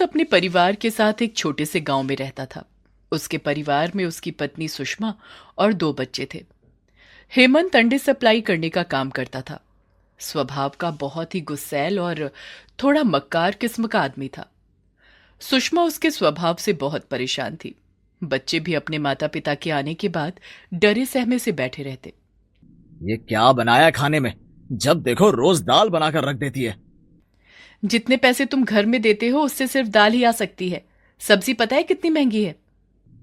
अपने परिवार के साथ एक छोटे से गांव में रहता था। उसके परिवार में उसकी पत्नी सुषमा और दो बच्चे थे। हेमंत अंडे सप्लाई करने का काम करता था। स्वभाव का बहुत ही गुस्सैल और थोड़ा मक्कार किस्म का आदमी था। सुषमा उसके स्वभाव से बहुत परेशान थी। बच्चे भी अपने माता पिता के आने के बाद डरे सहमे से बैठे रहते। ये क्या बनाया खाने में? जब देखो रोज दाल बनाकर रख देती है। जितने पैसे तुम घर में देते हो उससे सिर्फ दाल ही आ सकती है। सब्जी पता है कितनी महंगी है?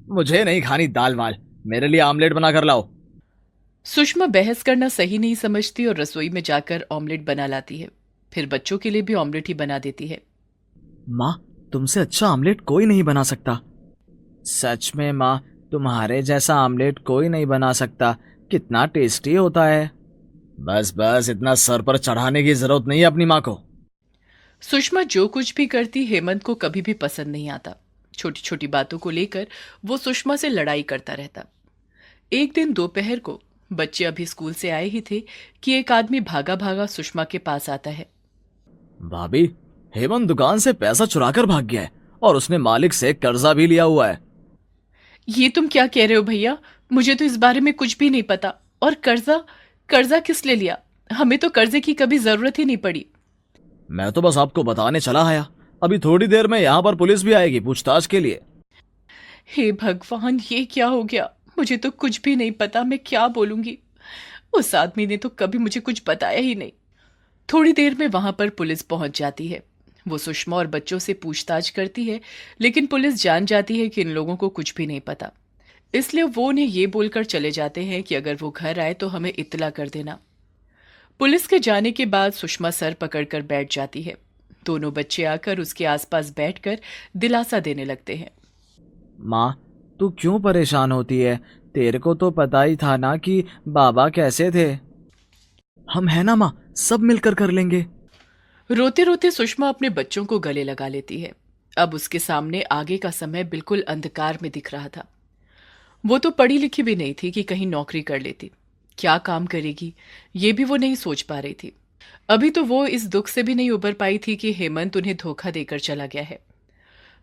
मुझे नहीं खानी दाल वाल, मेरे लिए आमलेट बनाकर लाओ। सुषमा बहस करना सही नहीं समझती और रसोई में जाकर ऑमलेट बना लाती है। फिर बच्चों के लिए भी ऑमलेट ही बना देती है। माँ, तुमसे अच्छा आमलेट कोई नहीं बना सकता। सच में माँ, तुम्हारे जैसा आमलेट कोई नहीं बना सकता। कितना टेस्टी होता है। बस बस, इतना सर पर चढ़ाने की जरूरत नहीं है अपनी माँ को। सुषमा जो कुछ भी करती हेमंत को कभी भी पसंद नहीं आता। छोटी छोटी बातों को लेकर वो सुषमा से लड़ाई करता रहता। एक दिन दोपहर को बच्चे अभी स्कूल से आए ही थे कि एक आदमी भागा भागा सुषमा के पास आता है। भाभी, हेमंत दुकान से पैसा चुराकर भाग गया है और उसने मालिक से कर्जा भी लिया हुआ है। ये तुम क्या कह रहे हो भैया? मुझे तो इस बारे में कुछ भी नहीं पता। और कर्जा? कर्जा किस लिए लिया? हमें तो कर्जे की कभी जरूरत ही नहीं पड़ी। मैं तो बस आपको बताने चला आया। अभी थोड़ी देर में यहाँ पर पुलिस भी आएगी पूछताछ के लिए। हे भगवान, ये क्या हो गया? मुझे तो कुछ भी नहीं पता, मैं क्या बोलूंगी। उस आदमी ने तो कभी मुझे कुछ बताया ही नहीं। थोड़ी देर में वहां पर पुलिस पहुंच जाती है। वो सुषमा और बच्चों से पूछताछ करती है, लेकिन पुलिस जान जाती है कि इन लोगों को कुछ भी नहीं पता। इसलिए वो उन्हें ये बोलकर चले जाते हैं कि अगर वो घर आए तो हमें इत्तला कर देना। पुलिस के जाने के बाद सुषमा सर पकड़कर बैठ जाती है। दोनों बच्चे आकर उसके आसपास बैठकर दिलासा देने लगते हैं। माँ, तू क्यों परेशान होती है? तेरे को तो पता ही था ना कि बाबा कैसे थे। हम है ना माँ, सब मिलकर कर लेंगे। रोते रोते सुषमा अपने बच्चों को गले लगा लेती है। अब उसके सामने आगे का समय बिल्कुल अंधकार में दिख रहा था। वो तो पढ़ी लिखी भी नहीं थी कि कहीं नौकरी कर लेती। क्या काम करेगी ये भी वो नहीं सोच पा रही थी। अभी तो वो इस दुख से भी नहीं उबर पाई थी कि हेमंत उन्हें धोखा देकर चला गया है।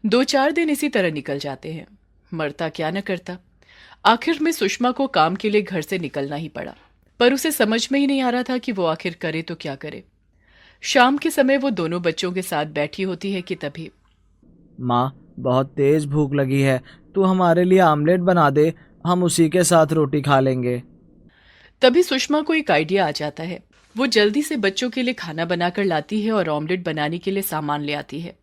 2-4 दिन इसी तरह निकल जाते हैं। मरता क्या न करता। आखिर में सुषमा को काम के लिए घर से निकलना ही पड़ा। पर उसे समझ में ही नहीं आ रहा था कि वो आखिर करे तो क्या करे। शाम के समय वो दोनों बच्चों के साथ बैठी होती है कि तभी माँ, बहुत तेज भूख लगी है। तू हमारे लिए आमलेट बना दे, हम उसी के साथ रोटी खा लेंगे। तभी सुषमा को एक आइडिया आ जाता है। वो जल्दी से बच्चों के लिए खाना बनाकर लाती है और ऑमलेट बनाने के लिए सामान ले आती है।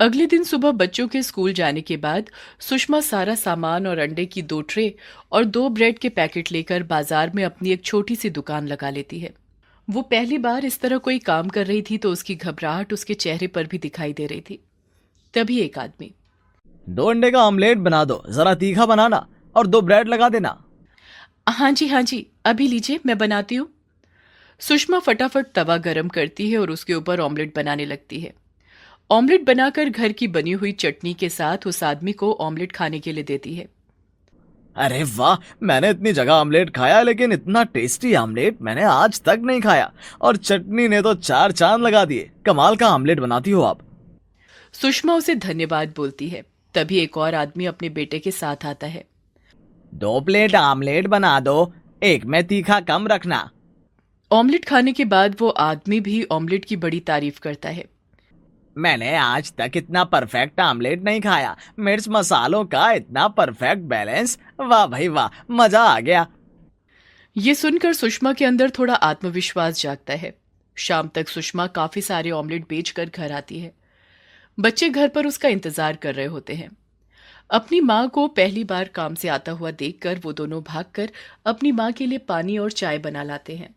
अगले दिन सुबह बच्चों के स्कूल जाने के बाद सुषमा सारा सामान और अंडे की 2 ट्रे और 2 ब्रेड के पैकेट लेकर बाजार में अपनी एक छोटी सी दुकान लगा लेती है। वो पहली बार इस तरह कोई काम कर रही थी तो उसकी घबराहट उसके चेहरे पर भी दिखाई दे रही थी। तभी एक आदमी, 2 अंडे का आमलेट बना दो, जरा तीखा बनाना, और 2 ब्रेड लगा देना। हाँ जी हाँ जी, अभी लीजिए, मैं बनाती हूँ। सुषमा फटाफट तवा गरम करती है और उसके ऊपर ऑमलेट बनाने लगती है। ऑमलेट बनाकर घर की बनी हुई चटनी के साथ उस आदमी को ऑमलेट खाने के लिए देती है। अरे वाह, मैंने इतनी जगह आमलेट खाया लेकिन इतना टेस्टी आमलेट मैंने आज तक नहीं खाया। और चटनी ने तो 4 चांद लगा दिए। कमाल का आमलेट बनाती हो आप। सुषमा उसे धन्यवाद बोलती है। तभी एक और आदमी अपने बेटे के साथ आता है। 2 प्लेट आमलेट बना दो, एक में तीखा कम रखना। ऑमलेट खाने के बाद वो आदमी भी ऑमलेट की बड़ी तारीफ करता है। मैंने आज तक इतना परफेक्ट आमलेट नहीं खाया। मिर्च मसालों का इतना परफेक्ट बैलेंस, वाह भाई वाह, मजा आ गया। ये सुनकर सुषमा के अंदर थोड़ा आत्मविश्वास जागता है। शाम तक सुषमा काफी सारे ऑमलेट बेचकर घर आती है। बच्चे घर पर उसका इंतजार कर रहे होते हैं। अपनी माँ को पहली बार काम से आता हुआ देखकर वो दोनों भागकर अपनी माँ के लिए पानी और चाय बना लाते हैं।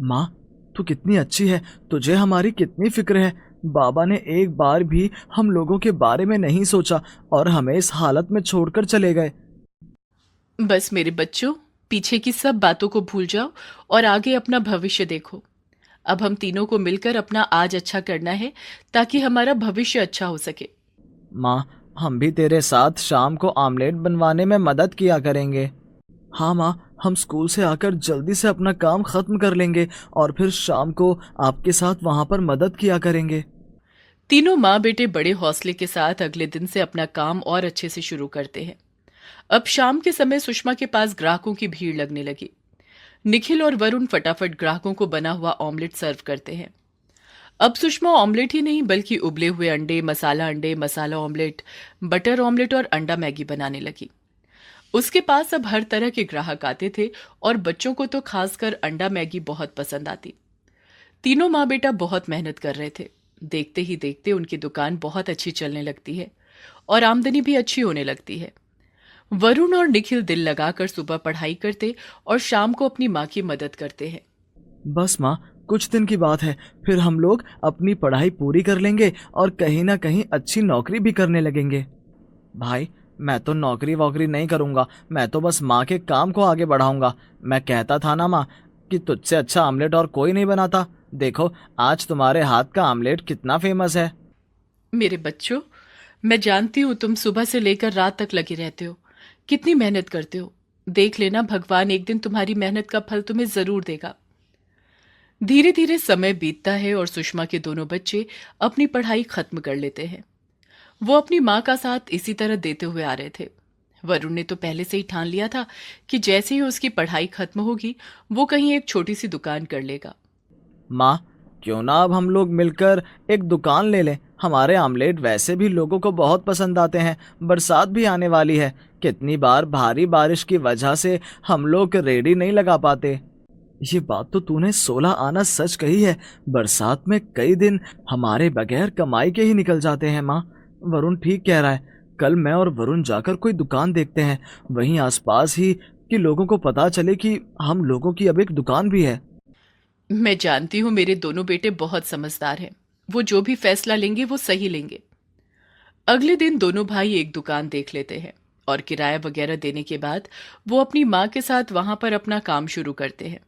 माँ, तू कितनी अच्छी है, तुझे हमारी कितनी फिक्र है। बाबा ने एक बार भी हम लोगों के बारे में नहीं सोचा और हमें इस हालत में छोड़कर चले गए। बस मेरे बच्चों, पीछे की सब बातों को भूल जाओ और आगे अपना भविष्य देखो। अब हम तीनों को मिलकर अपना आज अच्छा करना है ताकि हमारा भविष्य अच्छा हो सके। माँ, हम भी तेरे साथ शाम को आमलेट बनवाने में मदद किया करेंगे। हाँ माँ, हम स्कूल से आकर जल्दी से अपना काम खत्म कर लेंगे और फिर शाम को आपके साथ वहाँ पर मदद किया करेंगे। तीनों माँ बेटे बड़े हौसले के साथ अगले दिन से अपना काम और अच्छे से शुरू करते हैं। अब शाम के समय सुषमा के पास ग्राहकों की भीड़ लगने लगी। निखिल और वरुण फटाफट ग्राहकों को बना हुआ ऑमलेट सर्व करते हैं। अब सुषमा ऑमलेट ही नहीं बल्कि उबले हुए अंडे, मसाला ऑमलेट, बटर ऑमलेट और अंडा मैगी बनाने लगी। उसके पास अब हर तरह के ग्राहक आते थे और बच्चों को तो खासकर अंडा मैगी बहुत पसंद आती। तीनों माँ बेटा बहुत मेहनत कर रहे थे। देखते ही देखते उनकी दुकान बहुत अच्छी चलने लगती है और आमदनी भी अच्छी होने लगती है। वरुण और निखिल दिल लगाकर सुबह पढ़ाई करते और शाम को अपनी माँ की मदद करते हैं। बस माँ, कुछ दिन की बात है, फिर हम लोग अपनी पढ़ाई पूरी कर लेंगे और कहीं ना कहीं अच्छी नौकरी भी करने लगेंगे। भाई, मैं तो नौकरी वोकरी नहीं करूँगा, मैं तो बस माँ के काम को आगे बढ़ाऊंगा। मैं कहता था ना माँ कि तुझसे अच्छा आमलेट और कोई नहीं बनाता। देखो, आज तुम्हारे हाथ का आमलेट कितना फेमस है। मेरे बच्चों, मैं जानती हूँ तुम सुबह से लेकर रात तक लगे रहते हो, कितनी मेहनत करते हो। देख लेना, भगवान एक दिन तुम्हारी मेहनत का फल तुम्हें जरूर देगा। धीरे धीरे समय बीतता है और सुषमा के दोनों बच्चे अपनी पढ़ाई खत्म कर लेते हैं। वो अपनी माँ का साथ इसी तरह देते हुए आ रहे थे। वरुण ने तो पहले से ही ठान लिया था कि जैसे ही उसकी पढ़ाई खत्म होगी वो कहीं एक छोटी सी दुकान कर लेगा। माँ, क्यों ना अब हम लोग मिलकर एक दुकान ले लें। हमारे आमलेट वैसे भी लोगों को बहुत पसंद आते हैं। बरसात भी आने वाली है, कितनी बार भारी बारिश की वजह से हम लोग रेडी नहीं लगा पाते। ये बात तो तूने 16 आना सच कही है। बरसात में कई दिन हमारे बगैर कमाई के ही निकल जाते हैं माँ। वरुण ठीक कह रहा है। कल मैं और वरुण जाकर कोई दुकान देखते हैं, वहीं आसपास ही, कि लोगों को पता चले कि हम लोगों की अब एक दुकान भी है। मैं जानती हूँ मेरे दोनों बेटे बहुत समझदार हैं। वो जो भी फैसला लेंगे वो सही लेंगे। अगले दिन दोनों भाई एक दुकान देख लेते हैं और किराया वगैरह देने के बाद वो अपनी माँ के साथ वहां पर अपना काम शुरू करते हैं।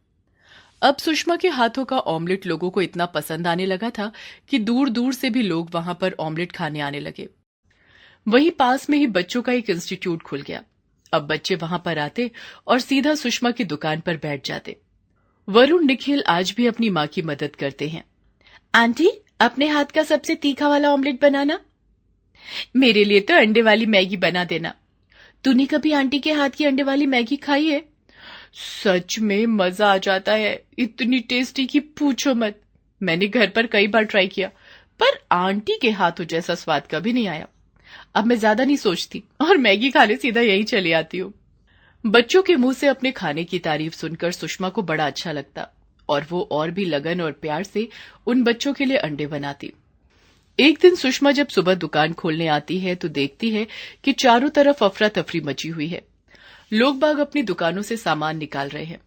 अब सुषमा के हाथों का ऑमलेट लोगों को इतना पसंद आने लगा था कि दूर दूर से भी लोग वहां पर ऑमलेट खाने आने लगे। वहीं पास में ही बच्चों का एक इंस्टीट्यूट खुल गया। अब बच्चे वहां पर आते और सीधा सुषमा की दुकान पर बैठ जाते। वरुण निखिल आज भी अपनी माँ की मदद करते हैं। आंटी, अपने हाथ का सबसे तीखा वाला ऑमलेट बनाना। मेरे लिए तो अंडे वाली मैगी बना देना। तूने कभी आंटी के हाथ की अंडे वाली मैगी खाई है? सच में मजा आ जाता है, इतनी टेस्टी कि पूछो मत। मैंने घर पर कई बार ट्राई किया पर आंटी के हाथों जैसा स्वाद कभी नहीं आया। अब मैं ज्यादा नहीं सोचती और मैगी खाने सीधा यहीं चली आती हूँ। बच्चों के मुंह से अपने खाने की तारीफ सुनकर सुषमा को बड़ा अच्छा लगता और वो और भी लगन और प्यार से उन बच्चों के लिए अंडे बनाती। एक दिन सुषमा जब सुबह दुकान खोलने आती है तो देखती है कि चारों तरफ अफरा तफरी मची हुई है। लोग बाग अपनी दुकानों से सामान निकाल रहे हैं।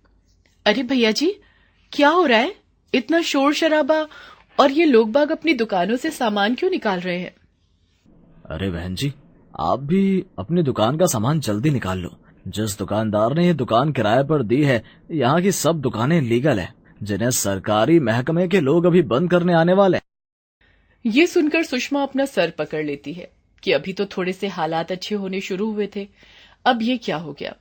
अरे भैया जी, क्या हो रहा है? इतना शोर शराबा और ये लोग बाग अपनी दुकानों से सामान क्यों निकाल रहे हैं? अरे बहन जी, आप भी अपनी दुकान का सामान जल्दी निकाल लो। जिस दुकानदार ने ये दुकान किराए पर दी है, यहाँ की सब दुकानें लीगल है, जिन्हें सरकारी महकमे के लोग अभी बंद करने आने वाले हैं। ये सुनकर सुषमा अपना सर पकड़ लेती है कि अभी तो थोड़े से हालात अच्छे होने शुरू हुए थे, अब ये क्या हो गया।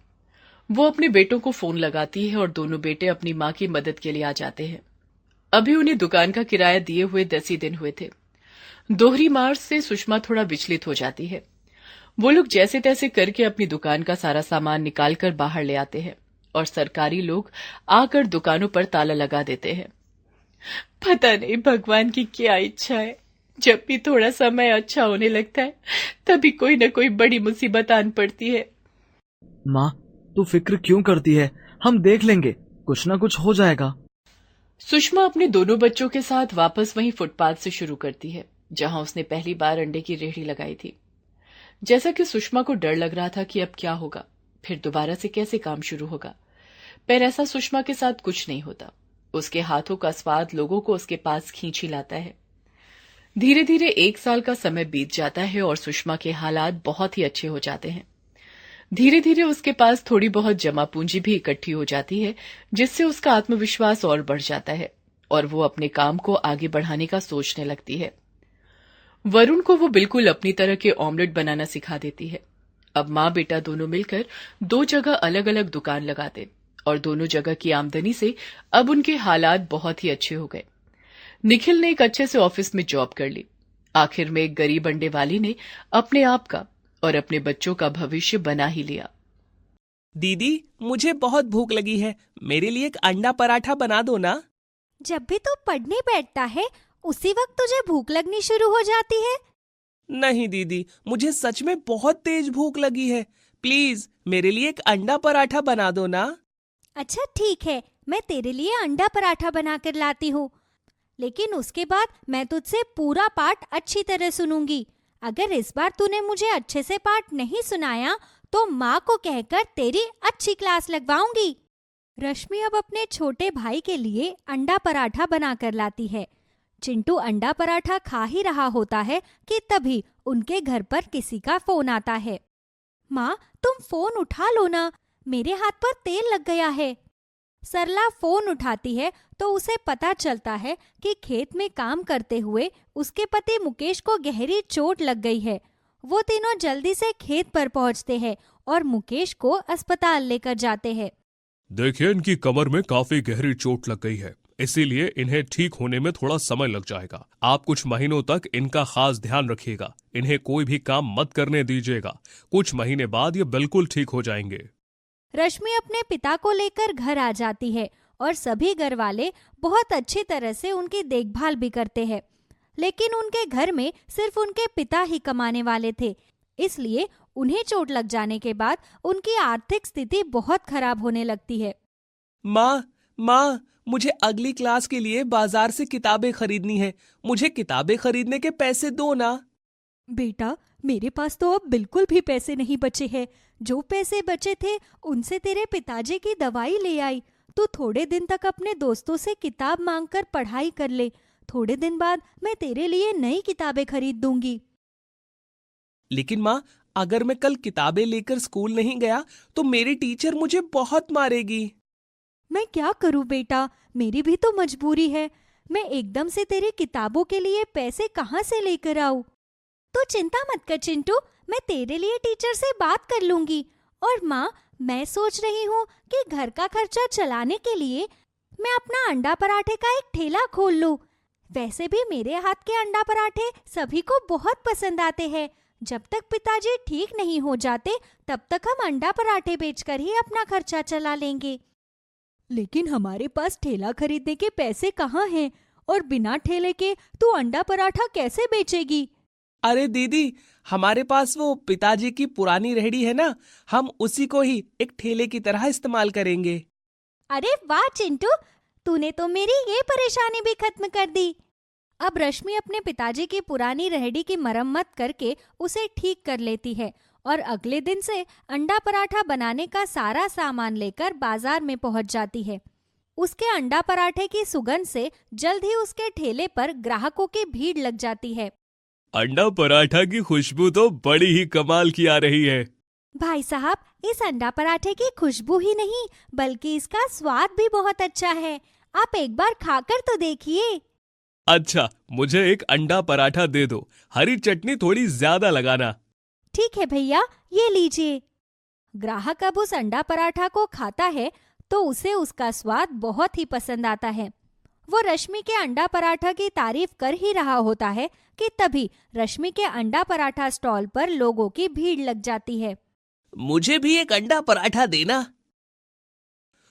वो अपने बेटों को फोन लगाती है और दोनों बेटे अपनी माँ की मदद के लिए आ जाते हैं। अभी उन्हें दुकान का किराया दिए हुए 10 ही दिन हुए थे। दोहरी मार से सुषमा थोड़ा विचलित हो जाती है। वो लोग जैसे तैसे करके अपनी दुकान का सारा सामान निकालकर बाहर ले आते हैं और सरकारी लोग आकर दुकानों पर ताला लगा देते हैं। पता नहीं भगवान की क्या इच्छा है, जब भी थोड़ा समय अच्छा होने लगता है तभी कोई न कोई बड़ी मुसीबत आन पड़ती है। माँ, तू फिक्र क्यों करती है? हम देख लेंगे, कुछ ना कुछ हो जाएगा। सुषमा अपने दोनों बच्चों के साथ वापस वहीं फुटपाथ से शुरू करती है जहां उसने पहली बार अंडे की रेहड़ी लगाई थी। जैसा कि सुषमा को डर लग रहा था कि अब क्या होगा, फिर दोबारा से कैसे काम शुरू होगा, पर ऐसा सुषमा के साथ कुछ नहीं होता। उसके हाथों का स्वाद लोगों को उसके पास खींच ही लाता है। धीरे धीरे 1 साल का समय बीत जाता है और सुषमा के हालात बहुत ही अच्छे हो जाते हैं। धीरे धीरे उसके पास थोड़ी बहुत जमा पूंजी भी इकट्ठी हो जाती है, जिससे उसका आत्मविश्वास और बढ़ जाता है और वो अपने काम को आगे बढ़ाने का सोचने लगती है। वरुण को वो बिल्कुल अपनी तरह के ऑमलेट बनाना सिखा देती है। अब माँ बेटा दोनों मिलकर 2 जगह अलग अलग दुकान लगाते और दोनों जगह की आमदनी से अब उनके हालात बहुत ही अच्छे हो गए। निखिल ने एक अच्छे से ऑफिस में जॉब कर ली। आखिर में एक गरीब अंडे वाली ने अपने आप का और अपने बच्चों का भविष्य बना ही लिया। दीदी, मुझे बहुत भूख लगी है, मेरे लिए एक अंडा पराठा बना दो ना। जब भी तू पढ़ने बैठता है उसी वक्त तुझे भूख लगनी शुरू हो जाती है। नहीं दीदी, मुझे सच में बहुत तेज भूख लगी है, प्लीज मेरे लिए एक अंडा पराठा बना दो ना। अच्छा ठीक है, मैं तेरे लिए अंडा पराठा बना कर लाती हूँ, लेकिन उसके बाद मैं तुझसे पूरा पाठ अच्छी तरह सुनूंगी। अगर इस बार तूने मुझे अच्छे से पाठ नहीं सुनाया तो माँ को कहकर तेरी अच्छी क्लास लगवाऊंगी। रश्मि अब अपने छोटे भाई के लिए अंडा पराठा बना कर लाती है। चिंटू अंडा पराठा खा ही रहा होता है कि तभी उनके घर पर किसी का फोन आता है। माँ, तुम फोन उठा लो ना, मेरे हाथ पर तेल लग गया है। सरला फोन उठाती है तो उसे पता चलता है कि खेत में काम करते हुए उसके पति मुकेश को गहरी चोट लग गई है। वो तीनों जल्दी से खेत पर पहुंचते हैं और मुकेश को अस्पताल लेकर जाते हैं। देखिए, इनकी कमर में काफी गहरी चोट लग गई है, इसीलिए इन्हें ठीक होने में थोड़ा समय लग जाएगा। आप कुछ महीनों तक इनका खास ध्यान रखिएगा, इन्हें कोई भी काम मत करने दीजिएगा। कुछ महीने बाद ये बिल्कुल ठीक हो जाएंगे। रश्मि अपने पिता को लेकर घर आ जाती है और सभी घर वाले बहुत अच्छी तरह से उनकी देखभाल भी करते हैं। लेकिन उनके घर में सिर्फ उनके पिता ही कमाने वाले थे, इसलिए उन्हें चोट लग जाने के बाद उनकी आर्थिक स्थिति बहुत खराब होने लगती है। माँ, मुझे अगली क्लास के लिए बाजार से किताबें खरीदनी है, मुझे किताबें खरीदने के पैसे दो ना। बेटा, मेरे पास तो अब बिल्कुल भी पैसे नहीं बचे हैं। जो पैसे बचे थे उनसे तेरे पिताजी की दवाई ले आई। तू थोड़े दिन तक अपने दोस्तों से किताब मांगकर पढ़ाई कर ले, थोड़े दिन बाद मैं तेरे लिए नई किताबें खरीद दूंगी। लेकिन माँ, अगर मैं कल किताबें लेकर स्कूल नहीं गया तो मेरी टीचर मुझे बहुत मारेगी। मैं क्या करूं बेटा, मेरी भी तो मजबूरी है। मैं एकदम से तेरी किताबों के लिए पैसे कहाँ से लेकर आऊं? तो चिंता मत कर चिंटू, मैं तेरे लिए टीचर से बात कर लूंगी। और माँ, मैं सोच रही हूँ कि घर का खर्चा चलाने के लिए मैं अपना अंडा पराठे का एक ठेला खोल लूं। वैसे भी मेरे हाथ के अंडा पराठे सभी को बहुत पसंद आते हैं। जब तक पिताजी ठीक नहीं हो जाते तब तक हम अंडा पराठे बेचकर ही अपना खर्चा चला लेंगे। लेकिन हमारे पास ठेला खरीदने के पैसे कहाँ हैं? और बिना ठेले के तू अंडा पराठा कैसे बेचेगी? अरे दीदी, हमारे पास वो पिताजी की पुरानी रेहड़ी है ना, हम उसी को ही एक ठेले की तरह इस्तेमाल करेंगे। अरे वाह चिंटू, तूने तो मेरी ये परेशानी भी खत्म कर दी। अब रश्मि अपने पिताजी की पुरानी रेहड़ी की मरम्मत करके उसे ठीक कर लेती है और अगले दिन से अंडा पराठा बनाने का सारा सामान लेकर बाजार में पहुंच जाती है। उसके अंडा पराठे की सुगंध से जल्द ही उसके ठेले पर ग्राहकों की भीड़ लग जाती है। अंडा पराठा की खुशबू तो बड़ी ही कमाल की आ रही है। भाई साहब, इस अंडा पराठे की खुशबू ही नहीं बल्कि इसका स्वाद भी बहुत अच्छा है। आप एक बार खाकर तो देखिए। अच्छा, मुझे एक अंडा पराठा दे दो, हरी चटनी थोड़ी ज्यादा लगाना। ठीक है भैया, ये लीजिए। ग्राहक अब उस अंडा पराठा को खाता है तो उसे उसका स्वाद बहुत ही पसंद आता है। वो रश्मि के अंडा पराठा की तारीफ कर ही रहा होता है कि तभी रश्मि के अंडा पराठा स्टॉल पर लोगों की भीड़ लग जाती है। मुझे भी एक अंडा पराठा देना।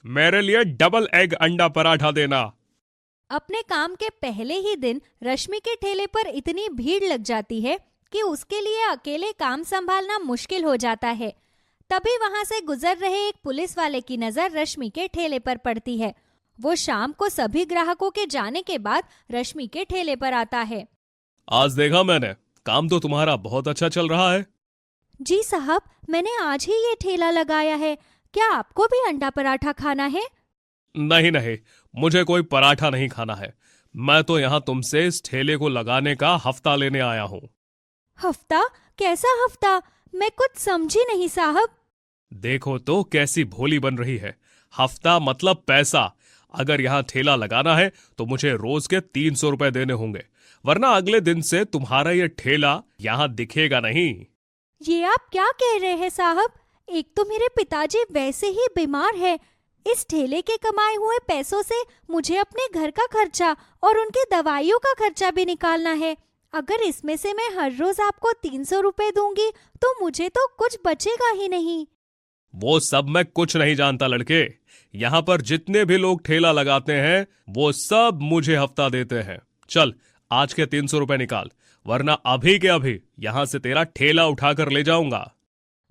मेरे लिए डबल एग अंडा पराठा देना। अपने काम के पहले ही दिन रश्मि के ठेले पर इतनी भीड़ लग जाती है कि उसके लिए अकेले काम संभालना मुश्किल हो जाता है। तभी वहां से गुजर रहे एक पुलिस वाले की नजर रश्मि के ठेले पर पड़ती है। वो शाम को सभी ग्राहकों के जाने के बाद रश्मि के ठेले पर आता है। आज देखा मैंने, काम तो तुम्हारा बहुत अच्छा चल रहा है। जी साहब, मैंने आज ही ये ठेला लगाया है। क्या आपको भी अंडा पराठा खाना है? नहीं नहीं, मुझे कोई पराठा नहीं खाना है। मैं तो यहाँ तुमसे इस ठेले को लगाने का हफ्ता लेने आया हूँ। हफ्ता? कैसा हफ्ता? मैं कुछ समझी नहीं साहब। देखो तो कैसी भोली बन रही है। हफ्ता मतलब पैसा। अगर यहाँ ठेला लगाना है तो मुझे रोज के 300 रुपए देने होंगे, वरना अगले दिन से तुम्हारा ये ठेला यहाँ दिखेगा नहीं। ये आप क्या कह रहे हैं साहब? एक तो मेरे पिताजी वैसे ही बीमार है। इस ठेले के कमाए हुए पैसों से मुझे अपने घर का खर्चा और उनकी दवाइयों का खर्चा भी निकालना है। अगर इसमें से मैं हर रोज आपको 300 रुपए दूंगी तो मुझे तो कुछ बचेगा ही नहीं। वो सब मैं कुछ नहीं जानता लड़के। यहाँ पर जितने भी लोग ठेला लगाते हैं वो सब मुझे हफ्ता देते हैं। चल आज के 300 रुपए निकाल, वरना अभी के अभी यहां से तेरा ठेला उठाकर ले जाऊंगा।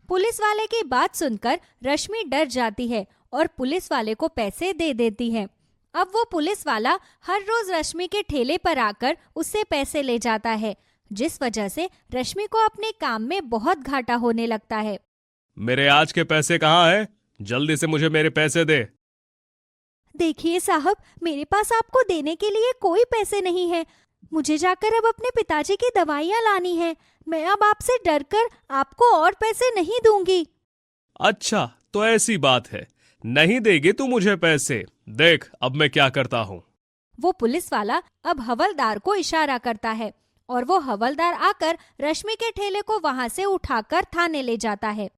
पुलिस वाले की बात सुनकर रश्मि डर जाती है और पुलिस वाले को पैसे दे देती है। अब वो पुलिस वाला हर रोज रश्मि के ठेले पर आकर उससे पैसे ले जाता है, जिस वजह से रश्मि को अपने काम में बहुत घाटा होने लगता है। मेरे आज के पैसे कहाँ हैं? जल्दी से मुझे मेरे पैसे दे। देखिए साहब, मेरे पास आपको देने के लिए कोई पैसे नहीं है। मुझे जाकर अब अपने पिताजी की दवाइयाँ लानी है। मैं अब आपसे डरकर आपको और पैसे नहीं दूंगी। अच्छा तो ऐसी बात है, नहीं देगी तू मुझे पैसे? देख अब मैं क्या करता हूँ। वो पुलिस वाला अब हवलदार को इशारा करता है और वो हवलदार आकर रश्मि के ठेले को वहां से उठाकर थाने ले जाता है।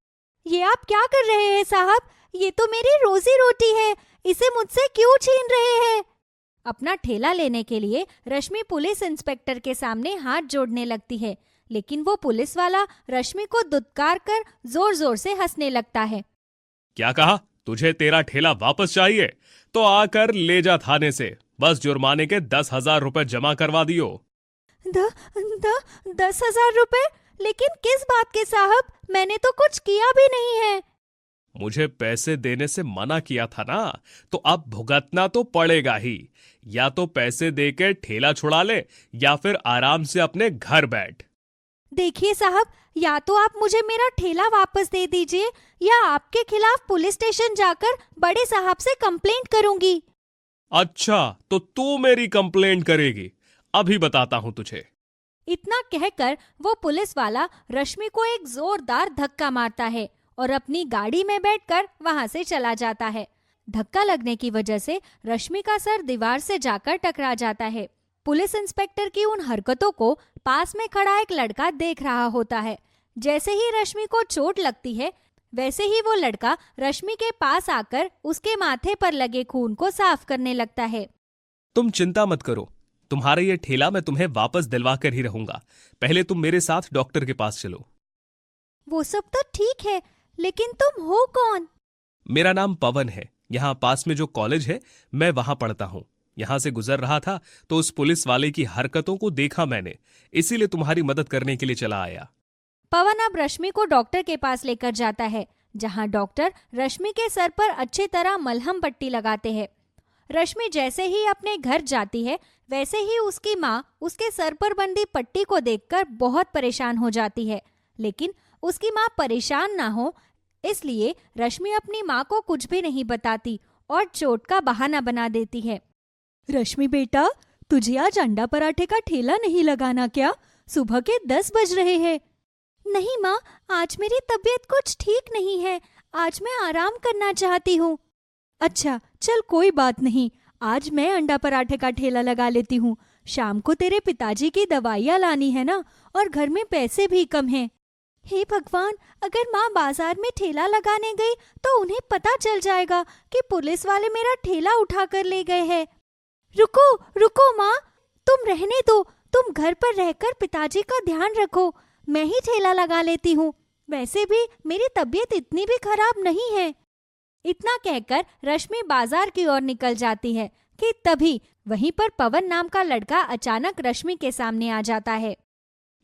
ये आप क्या कर रहे हैं साहब? ये तो मेरी रोजी रोटी है, इसे मुझसे क्यों छीन रहे हैं? अपना ठेला लेने के लिए रश्मि पुलिस इंस्पेक्टर के सामने हाथ जोड़ने लगती है, लेकिन वो पुलिस वाला रश्मि को दुत्कार कर जोर जोर से हंसने लगता है। क्या कहा? तुझे तेरा ठेला वापस चाहिए? तो आकर ले जा थाने से, बस जुर्माने के 10,000 रुपए जमा करवा दियो। 10,000 रुपए? लेकिन किस बात के साहब? मैंने तो कुछ किया भी नहीं है। मुझे पैसे देने से मना किया था ना, तो अब भुगतना तो पड़ेगा ही। या तो पैसे देकर ठेला छुड़ा ले या फिर आराम से अपने घर बैठ। देखिए साहब, या तो आप मुझे मेरा ठेला वापस दे दीजिए या आपके खिलाफ पुलिस स्टेशन जाकर बड़े साहब से कंप्लेंट करूंगी। अच्छा तो तू मेरी कंप्लेंट करेगी? अभी बताता हूं तुझे। इतना कहकर वो पुलिस वाला रश्मि को एक जोरदार धक्का मारता है और अपनी गाड़ी में बैठकर वहां से चला जाता है। धक्का लगने की वजह से रश्मि का सर दीवार से जाकर टकरा जाता है। पुलिस इंस्पेक्टर की उन हरकतों को पास में खड़ा एक लड़का देख रहा होता है। जैसे ही रश्मि को चोट लगती है, वैसे ही वो लड़का रश्मि के पास आकर उसके माथे पर लगे खून को साफ करने लगता है। तुम चिंता मत करो, तुम्हारा ये ठेला मैं तुम्हें वापस दिलवा कर ही रहूंगा। पहले तुम मेरे साथ डॉक्टर के पास चलो। वो सब तो ठीक है, लेकिन तुम हो कौन? मेरा नाम पवन है। यहाँ पास में जो कॉलेज है मैं वहां पढ़ता हूँ। यहाँ से गुजर रहा था तो उस पुलिस वाले की हरकतों को देखा मैंने, इसीलिए तुम्हारी मदद करने के लिए चला आया। पवन अब रश्मि को डॉक्टर के पास लेकर जाता है, जहां डॉक्टर रश्मि के सर पर अच्छी तरह मलहम पट्टी लगाते हैं। रश्मि जैसे ही अपने घर जाती है, वैसे ही उसकी माँ उसके सर पर बंधी पट्टी को देखकर बहुत परेशान हो जाती है। लेकिन उसकी माँ परेशान ना हो इसलिए रश्मि अपनी माँ को कुछ भी नहीं बताती और चोट का बहाना बना देती है। रश्मि बेटा, तुझे आज अंडा पराठे का ठेला नहीं लगाना क्या? सुबह के 10 बज रहे हैं। नहीं माँ, आज मेरी तबीयत कुछ ठीक नहीं है, आज मैं आराम करना चाहती हूँ। अच्छा चल कोई बात नहीं, आज मैं अंडा पराठे का ठेला लगा लेती हूँ। शाम को तेरे पिताजी की दवाइयाँ लानी है ना, और घर में पैसे भी कम हैं। हे भगवान, अगर माँ बाजार में ठेला लगाने गई तो उन्हें पता चल जाएगा कि पुलिस वाले मेरा ठेला उठा कर ले गए हैं। रुको रुको माँ, तुम रहने दो, तुम घर पर रहकर पिताजी का ध्यान रखो, मैं ही ठेला लगा लेती हूँ। वैसे भी मेरी तबीयत इतनी भी खराब नहीं है। इतना कहकर रश्मि बाजार की ओर निकल जाती है कि तभी वहीं पर पवन नाम का लड़का अचानक रश्मि के सामने आ जाता है।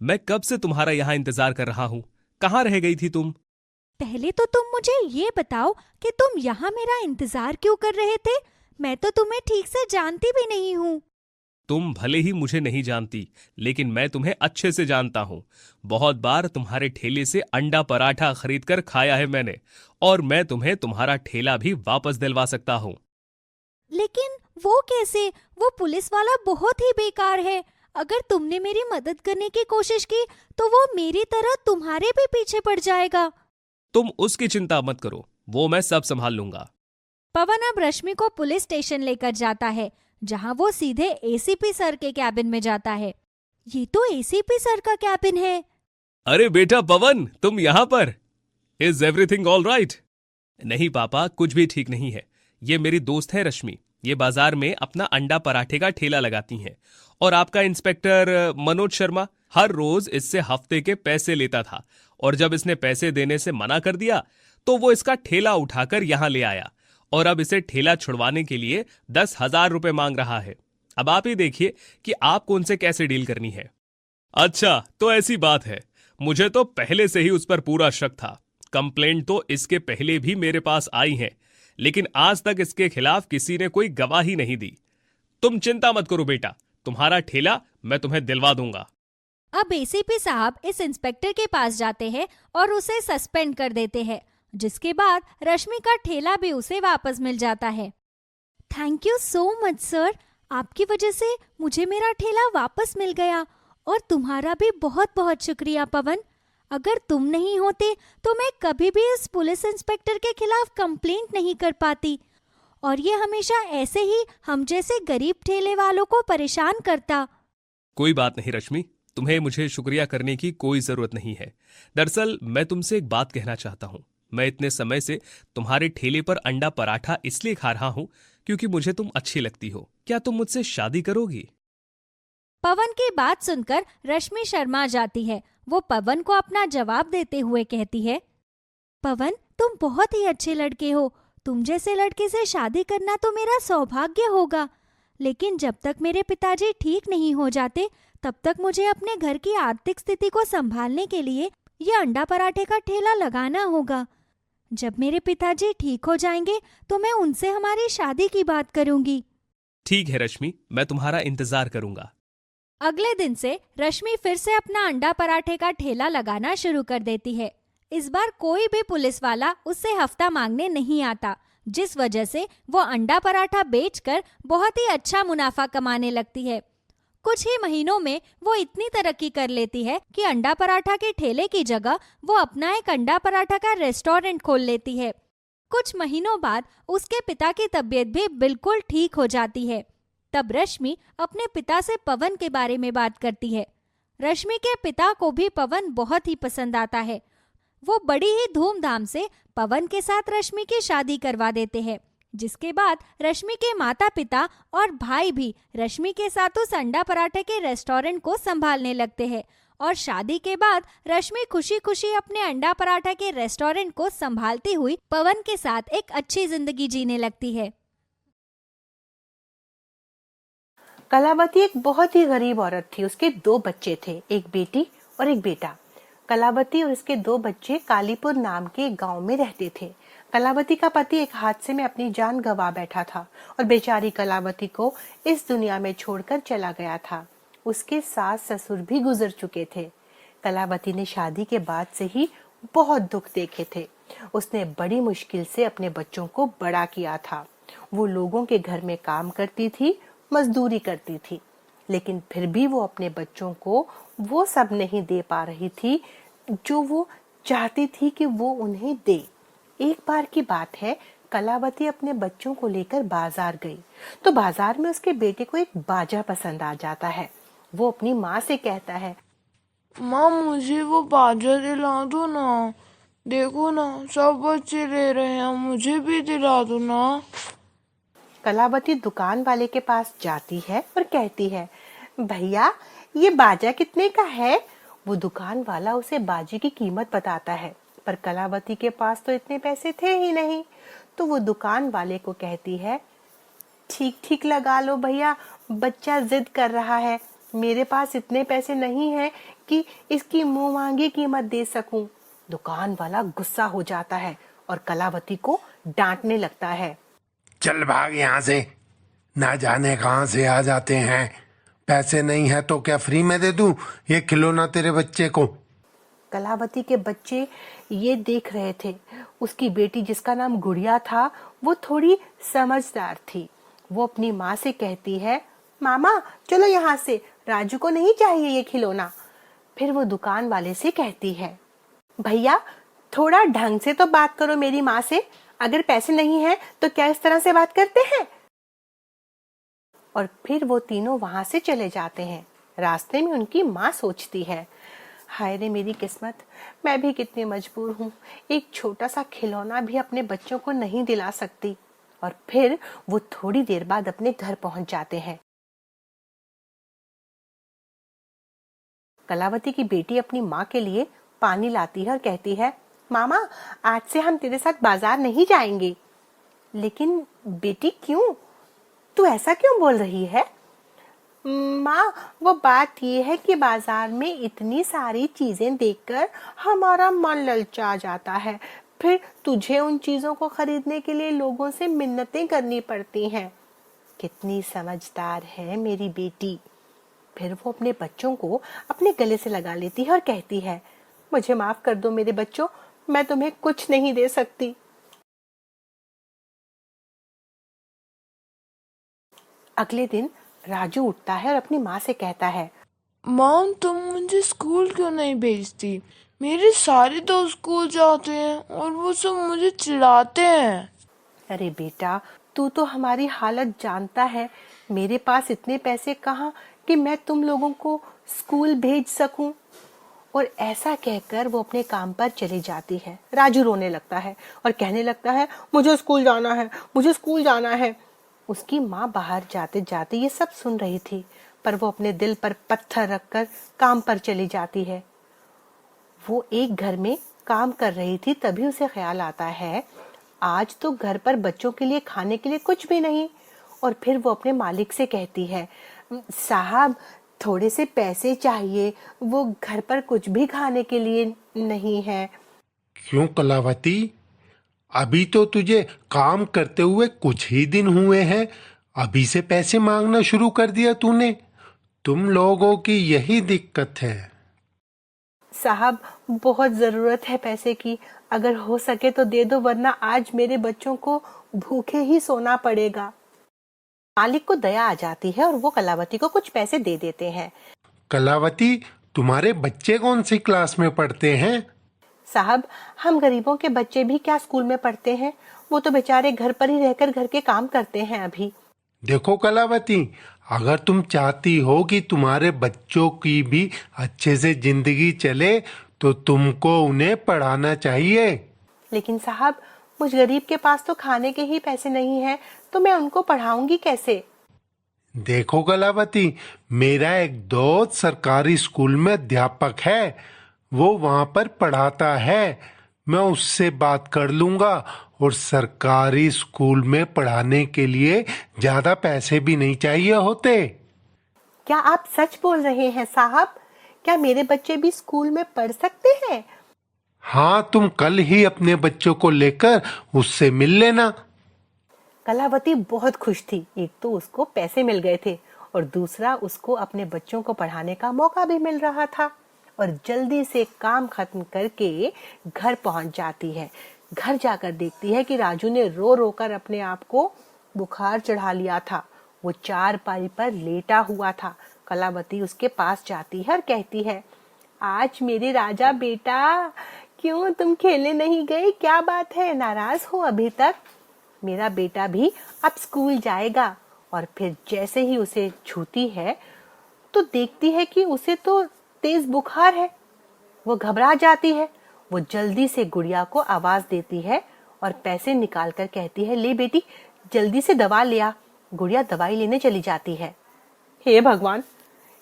मैं कब से तुम्हारा यहाँ इंतजार कर रहा हूँ, कहाँ रह गई थी तुम? पहले तो तुम मुझे ये बताओ कि तुम यहाँ मेरा इंतजार क्यों कर रहे थे? मैं तो तुम्हें ठीक से जानती भी नहीं हूँ। तुम भले ही मुझे नहीं जानती, लेकिन मैं तुम्हें अच्छे से जानता हूँ। बहुत बार तुम्हारे ठेले से अंडा पराठा खरीद कर खाया है मैंने, और मैं तुम्हें तुम्हारा ठेला भी वापस दिलवा सकता हूँ। लेकिन वो कैसे? वो पुलिस वाला बहुत ही बेकार है। अगर तुमने मेरी मदद करने की कोशिश की तो वो मेरी तरह तुम्हारे भी पीछे पड़ जाएगा। तुम उसकी चिंता मत करो, वो मैं सब संभाल लूंगा। पवन अब रश्मि को पुलिस स्टेशन लेकर जाता है, जहां वो सीधे एसीपी सर के कैबिन में जाता है। ये तो एसीपी सर का कैबिन है। अरे बेटा पवन, तुम यहाँ पर? Is everything all right? नहीं पापा, कुछ भी ठीक नहीं है। ये मेरी दोस्त है रश्मि, ये बाजार में अपना अंडा पराठे का ठेला लगाती हैं और आपका इंस्पेक्टर मनोज शर्मा हर रोज इससे हफ्ते के पैसे लेता था, और जब इसने पैसे देने से मना कर दिया तो वो इसका ठेला उठाकर यहां ले आया, और अब इसे ठेला छुड़वाने के लिए 10,000 रुपए मांग रहा है। अब आप ही देखिए कि आपको उनसे कैसे डील करनी है। अच्छा, तो ऐसी बात है। मुझे तो पहले से ही उस पर पूरा शक था। कंप्लेंट तो इसके पहले भी मेरे पास आई है, लेकिन आज तक इसके खिलाफ किसी ने कोई गवाही नहीं दी। तुम चिंता मत करो बेटा, तुम्हारा ठेला मैं तुम्हें दिलवा दूंगा। अब एसीपी साहब इस इंस्पेक्टर के पास जाते हैं और उसे सस्पेंड कर देते हैं, जिसके बाद रश्मि का ठेला भी उसे वापस मिल जाता है। Thank you so much sir, आपकी वजह से मुझे मेरा ठेला वापस मिल गया, और तुम्हारा भी बहुत बहुत शुक्रिया पवन। अगर तुम नहीं होते तो मैं कभी भी इस पुलिस इंस्पेक्टर के खिलाफ कंप्लेंट नहीं कर पाती, और ये हमेशा ऐसे ही हम जैसे गरीब ठेले वालों को परेशान करता। कोई बात नहीं रश्मि, तुम्हें मुझे शुक्रिया करने की कोई जरूरत नहीं है। दरअसल मैं तुमसे एक बात कहना चाहता हूँ। मैं इतने समय से तुम्हारे ठेले पर अंडा पराठा इसलिए खा रहा हूँ क्योंकि मुझे तुम अच्छी लगती हो। क्या तुम मुझसे शादी करोगी? पवन की बात सुनकर रश्मि शर्मा जाती है। वो पवन को अपना जवाब देते हुए कहती है, पवन तुम बहुत ही अच्छे लड़के हो, तुम जैसे लड़के से शादी करना तो मेरा सौभाग्य होगा। लेकिन जब तक मेरे पिताजी ठीक नहीं हो जाते तब तक मुझे अपने घर की आर्थिक स्थिति को संभालने के लिए ये अंडा पराठे का ठेला लगाना होगा। जब मेरे पिताजी ठीक हो जाएंगे तो मैं उनसे हमारी शादी की बात करूंगी। ठीक है रश्मि, मैं तुम्हारा इंतजार करूंगा। अगले दिन से रश्मि फिर से अपना अंडा पराठे का ठेला लगाना शुरू कर देती है। इस बार कोई भी पुलिस वाला उससे हफ्ता मांगने नहीं आता, जिस वजह से वो अंडा पराठा बेचकर बहुत ही अच्छा मुनाफा कमाने लगती है। कुछ ही महीनों में वो इतनी तरक्की कर लेती है कि अंडा पराठा के ठेले की जगह वो अपना एक अंडा पराठा का रेस्टोरेंट खोल लेती है। कुछ महीनों बाद उसके पिता की तबीयत भी बिल्कुल ठीक हो जाती है। तब रश्मि अपने पिता से पवन के बारे में बात करती है। रश्मि के पिता को भी पवन बहुत ही पसंद आता है। वो बड़ी ही धूमधाम से पवन के साथ रश्मि की शादी करवा देते हैं, जिसके बाद रश्मि के माता पिता और भाई भी रश्मि के साथ उस अंडा पराठे के रेस्टोरेंट को संभालने लगते हैं, और शादी के बाद रश्मि खुशी खुशी अपने अंडा पराठा के रेस्टोरेंट को संभालती हुई पवन के साथ एक अच्छी जिंदगी जीने लगती है। कलावती एक बहुत ही गरीब औरत थी। उसके 2 बच्चे थे, एक बेटी और एक बेटा। कलावती और उसके 2 बच्चे कालीपुर नाम के एक गांव में रहते थे। कलावती का पति एक हादसे में अपनी जान गंवा बैठा था और बेचारी कलावती को इस दुनिया में छोड़कर चला गया था। उसके सास ससुर भी गुजर चुके थे। कलावती ने शादी के बाद से ही बहुत दुख देखे थे। उसने बड़ी मुश्किल से अपने बच्चों को बड़ा किया था। वो लोगों के घर में काम करती थी, मजदूरी करती थी, लेकिन फिर भी वो अपने बच्चों को वो सब नहीं दे पा रही थी जो वो चाहती थी कि वो उन्हें दे। एक बार की बात है, कलावती अपने बच्चों को लेकर बाजार गई तो बाजार में उसके बेटे को एक बाजा पसंद आ जाता है। वो अपनी माँ से कहता है, माँ मुझे वो बाजा दिला दो ना, देखो ना सब बच्चे ले रहे हैं, मुझे भी दिला दो ना। कलावती दुकान वाले के पास जाती है और कहती है, भैया ये बाजा कितने का है? वो दुकान वाला उसे बाजे की कीमत बताता है, पर कलावती के पास तो इतने पैसे थे ही नहीं। तो वो दुकान वाले को कहती है, ठीक ठीक लगा लो भैया, बच्चा जिद कर रहा है, मेरे पास इतने पैसे नहीं हैं कि इसकी मुंह मांगी कीमत दे सकूं। दुकान वाला गुस्सा हो जाता है और कलावती को डांटने लगता है, चल भाग यहाँ से, ना जाने कहाँ से आ जाते हैं। पैसे नहीं है तो क्या फ्री में दे दूं ये खिलौना तेरे बच्चे को? कलावती के बच्चे ये देख रहे थे। उसकी बेटी जिसका नाम गुड़िया था वो थोड़ी समझदार थी। वो अपनी माँ से कहती है, मामा चलो यहाँ से, राजू को नहीं चाहिए ये खिलौना। फिर वो दुकान वाले से कहती है, भैया थोड़ा ढंग से तो बात करो मेरी माँ से, अगर पैसे नहीं हैं तो क्या इस तरह से बात करते हैं? और फिर वो तीनों वहां से चले जाते हैं। रास्ते में उनकी माँ सोचती है, हाय रे मेरी किस्मत, मैं भी कितनी मजबूर हूँ, एक छोटा सा खिलौना भी अपने बच्चों को नहीं दिला सकती। और फिर वो थोड़ी देर बाद अपने घर पहुंच जाते हैं। कलावती की बेटी अपनी माँ के लिए पानी लाती है और कहती है, मामा आज से हम तेरे साथ बाजार नहीं जाएंगे। लेकिन बेटी क्यों? तू ऐसा क्यों बोल रही है? माँ वो बात ये है कि बाजार में इतनी सारी चीजें देखकर हमारा मन ललचा जाता है, फिर तुझे उन चीजों को खरीदने के लिए लोगों से मिन्नतें करनी पड़ती हैं। कितनी समझदार है मेरी बेटी। फिर वो अपने बच्चों को अपने गले से लगा लेती है और कहती है, मुझे माफ कर दो मेरे बच्चों, मैं तुम्हें कुछ नहीं दे सकती। अगले दिन राजू उठता है और अपनी माँ से कहता है, माँ तुम मुझे स्कूल क्यों नहीं भेजती? मेरे सारे दोस्त स्कूल जाते हैं और वो सब मुझे चिढ़ाते हैं। अरे बेटा, तू तो हमारी हालत जानता है। मेरे पास इतने पैसे कहाँ कि मैं तुम लोगों को स्कूल भेज सकूं। और ऐसा कहकर वो अपने काम पर चली जाती है। राजू रोने लगता है और कहने लगता है, मुझे स्कूल जाना है, मुझे स्कूल जाना है। उसकी माँ बाहर जाते जाते ये सब सुन रही थी, पर वो अपने दिल पर पत्थर रखकर काम पर चली जाती है। वो एक घर में काम कर रही थी, तभी उसे ख्याल आता है, आज तो घर पर बच्चों के लिए खाने के लिए कुछ भी नहीं। और फिर वो अपने मालिक से कहती है, साहब थोड़े से पैसे चाहिए, वो घर पर कुछ भी खाने के लिए नहीं है। क्यों कलावती, अभी तो तुझे काम करते हुए कुछ ही दिन हुए हैं, अभी से पैसे मांगना शुरू कर दिया तूने? तुम लोगों की यही दिक्कत है। साहब बहुत जरूरत है पैसे की, अगर हो सके तो दे दो, वरना आज मेरे बच्चों को भूखे ही सोना पड़ेगा। मालिक को दया आ जाती है और वो कलावती को कुछ पैसे दे देते हैं। कलावती, तुम्हारे बच्चे कौन सी क्लास में पढ़ते हैं? साहब हम गरीबों के बच्चे भी क्या स्कूल में पढ़ते हैं, वो तो बेचारे घर पर ही रहकर घर के काम करते हैं अभी। देखो कलावती, अगर तुम चाहती हो कि तुम्हारे बच्चों की भी अच्छे से जिंदगी चले तो तुमको उन्हें पढ़ाना चाहिए। लेकिन साहब मुझ गरीब के पास तो खाने के ही पैसे नहीं हैं, तो मैं उनको पढ़ाऊंगी कैसे? देखो कलावती, मेरा एक दोस्त सरकारी स्कूल में अध्यापक है, वो वहां पर पढ़ाता है। मैं उससे बात कर लूंगा और सरकारी स्कूल में पढ़ाने के लिए ज्यादा पैसे भी नहीं चाहिए होते। क्या आप सच बोल रहे हैं साहब? क्या मेरे बच्चे भी स्कूल में पढ़ सकते हैं? हाँ, तुम कल ही अपने बच्चों को लेकर उससे मिल लेना। कलावती बहुत खुश थी। एक तो उसको पैसे मिल गए थे और दूसरा उसको अपने बच्चों को पढ़ाने का मौका भी मिल रहा था। और जल्दी से काम खत्म करके घर पहुंच जाती है। घर जाकर देखती है कि राजू ने रो रो कर अपने आप को बुखार चढ़ा लिया था। वो चारपाई पर लेटा हुआ था। कलावती उसके पास जाती है और कहती है, आज मेरे राजा बेटा, क्यों तुम खेलने नहीं गए? क्या बात है, नाराज हो अभी तक? मेरा बेटा भी अब स्कूल जाएगा। और फिर जैसे ही उसे छूती है तो देखती है कि उसे तो तेज बुखार है। वो घबरा जाती है। वो जल्दी से गुड़िया को आवाज देती है और पैसे निकाल कर कहती है, ले बेटी जल्दी से दवा ले आ। गुड़िया दवाई लेने चली जाती है। हे भगवान,